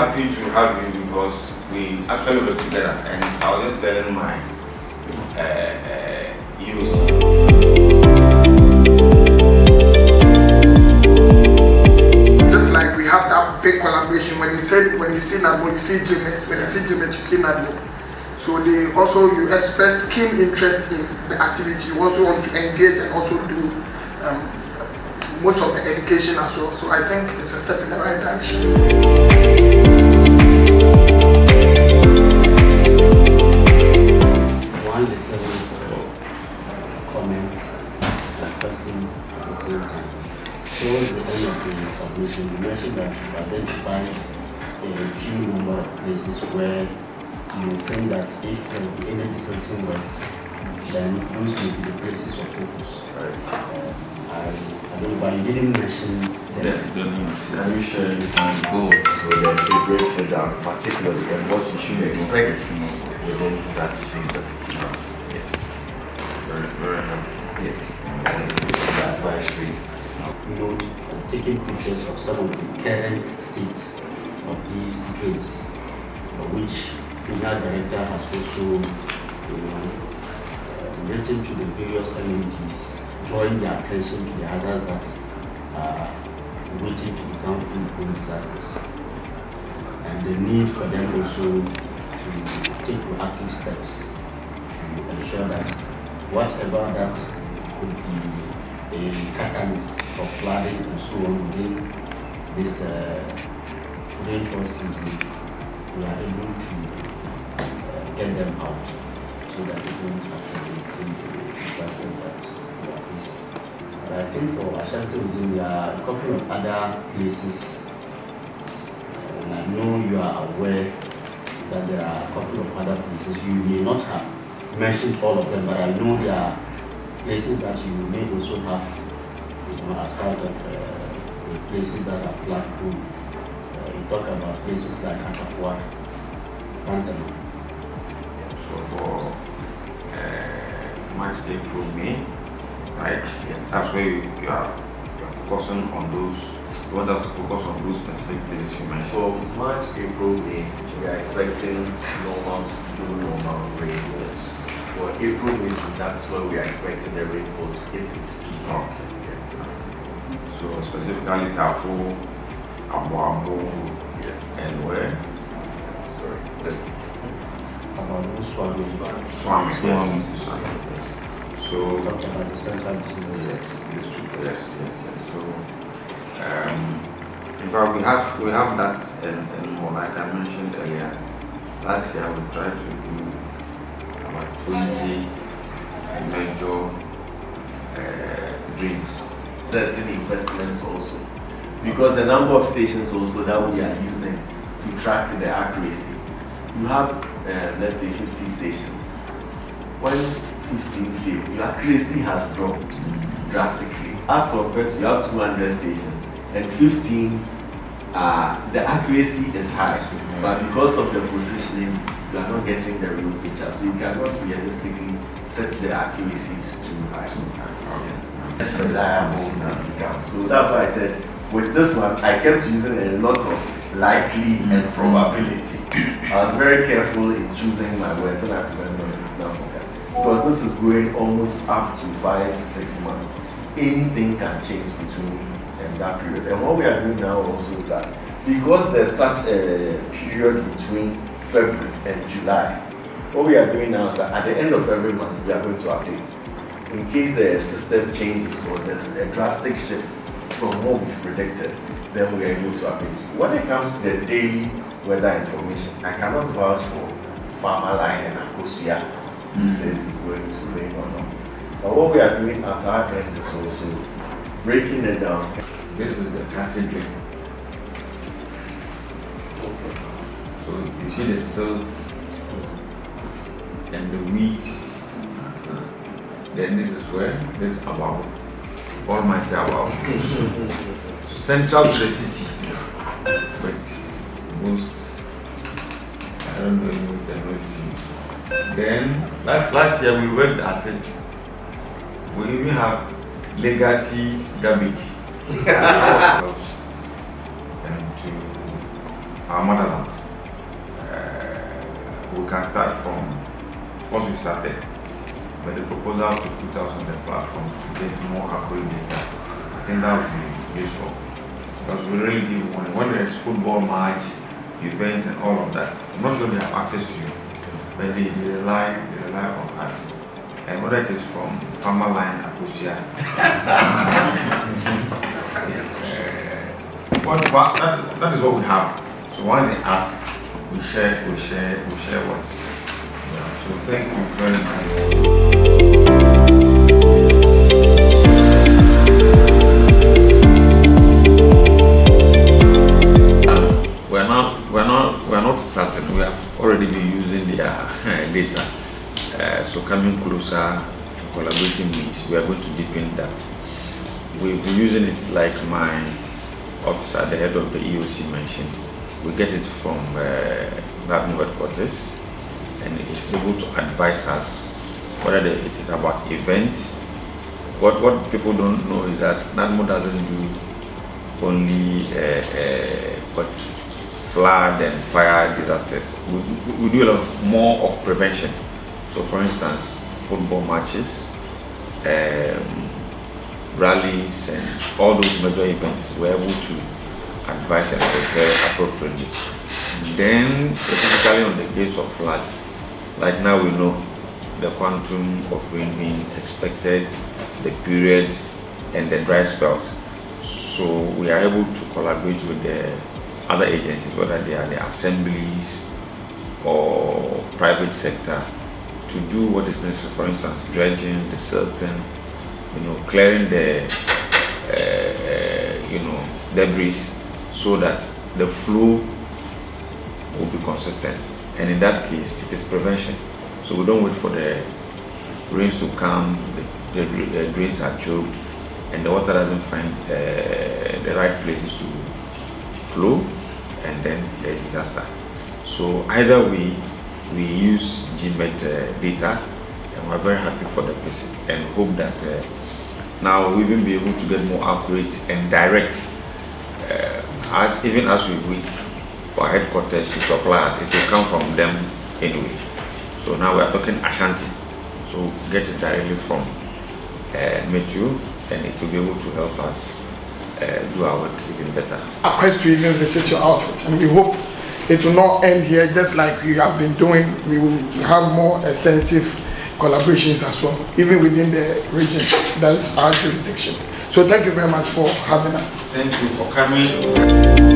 happy to have you because we actually work together, and I was just telling my EOC. Just like we have that big collaboration, when you see NADMO, you see GMET, when you see GMET, you see NADMO. So you express keen interest in the activity. You also want to engage and also do most of the education as well. So I think it's a step in the right direction. One little comment and question at the same time. Towards the end of the submission, you mentioned that you identified a few number of places where you think that if there will be any dissenting works, then those will be the places of focus. Right. I don't know, but you didn't mention that. Can you share it and go so that it breaks it down particularly and what you should expect within that season? Yes. Very helpful. Yes. The advisory. Note taking pictures of some of the current states of these grades, which the director has also written to the various MMDs, drawing their attention to the hazards that are waiting to become full-blown disasters, and the need for them also to take proactive steps to ensure that whatever that could be a catalyst for flooding and so on within this rainfall season, we are able to get them out so that they don't actually bring the disasters that we are facing. But I think for Ashanti region, there are a couple of other places, and I know you are aware that there are a couple of other places. You may not have mentioned all of them, but I know there are places that you may also have, as part of the places that are flat proof. You talk about places like Akafua, Pantama. So for March, April, May, right? Yes. That's where you are focusing on those. You want us to focus on those specific places you mentioned. For March, April, May, we are expecting normal rainfalls. For April, May, that's where we are expecting the rainfall to hit its peak. Okay. Yes. So specifically Tafo, Abu, Yes. and where? Sorry. Swami. Swami. Yes. So Talked about the central business. Yes. So in fact we have that and more, like I mentioned earlier. Last year we tried to do about 20 major drills. Certain investments also, because the number of stations also that we are using to track the accuracy. You have let's say 50 stations. When 15 fail, your accuracy has dropped drastically. As compared to you have 200 stations and 15, the accuracy is high, but because of the positioning, you are not getting the real picture. So you cannot realistically set the accuracies too high. It's reliable now. So that's why I said with this one, I kept using a lot of likely and probability. I was very careful in choosing my words when I presented on the signal forecast, because this is going almost up to 5 to 6 months. Anything can change between that period. And what we are doing now also is that because there's such a period between February and July, what we are doing now is that at the end of every month we are going to update. In case the system changes or there's a drastic shift from what we've predicted, then we are able to update. When it comes to the daily weather information, I cannot vouch for Farmer Line and Akosia who says it's going to rain or not. But what we are doing at our end is also breaking it down. This is the classic drink. So you see the silt and the wheat. Then this is where this is about Almighty about central to the city, but most I don't know if they know. Then last year we worked at it. We even have legacy garbage and to our motherland. we can start from, first we started, but the proposal to put us on the platform to get more accurate data, I think that would be useful. Because we really give money. When there's football match, events and all of that, I'm not sure they have access to you, but they rely on us. And whether it is from Farmer Line, Akosia, that is what we have. So once they ask, we share what's. So thank you very much. We're not starting. We have already been using their data. So coming closer and collaborating means we are going to deepen that. We've been using it like my officer, the head of the EOC mentioned. We get it from NADMO headquarters, and it's able to advise us whether it is about events. What people don't know is that NADMO doesn't do only flood and fire disasters. We do a lot more of prevention. So for instance, football matches, rallies and all those major events, we're able to advise and prepare appropriately. Then specifically on the case of floods, like now we know the quantum of rain being expected, the period and the dry spells. So we are able to collaborate with the other agencies, whether they are the assemblies or private sector, to do what is necessary. For instance, dredging, the silting, clearing the debris, so that the flow will be consistent. And in that case, it is prevention. So we don't wait for the rains to come, the drains are choked, and the water doesn't find the right places to flow, and then there is disaster. So either we use GMET data, and we're very happy for the visit, and hope that now we'll even be able to get more accurate and direct, even as we wait for our headquarters to supply us, it will come from them anyway. So now we are talking Ashanti, so get it directly from Meteo, and it will be able to help us do our work even better. A request to even visit your outfit, and we hope it will not end here. Just like we have been doing, we will have more extensive collaborations as well, even within the region. That's our jurisdiction. So thank you very much for having us. Thank you for coming.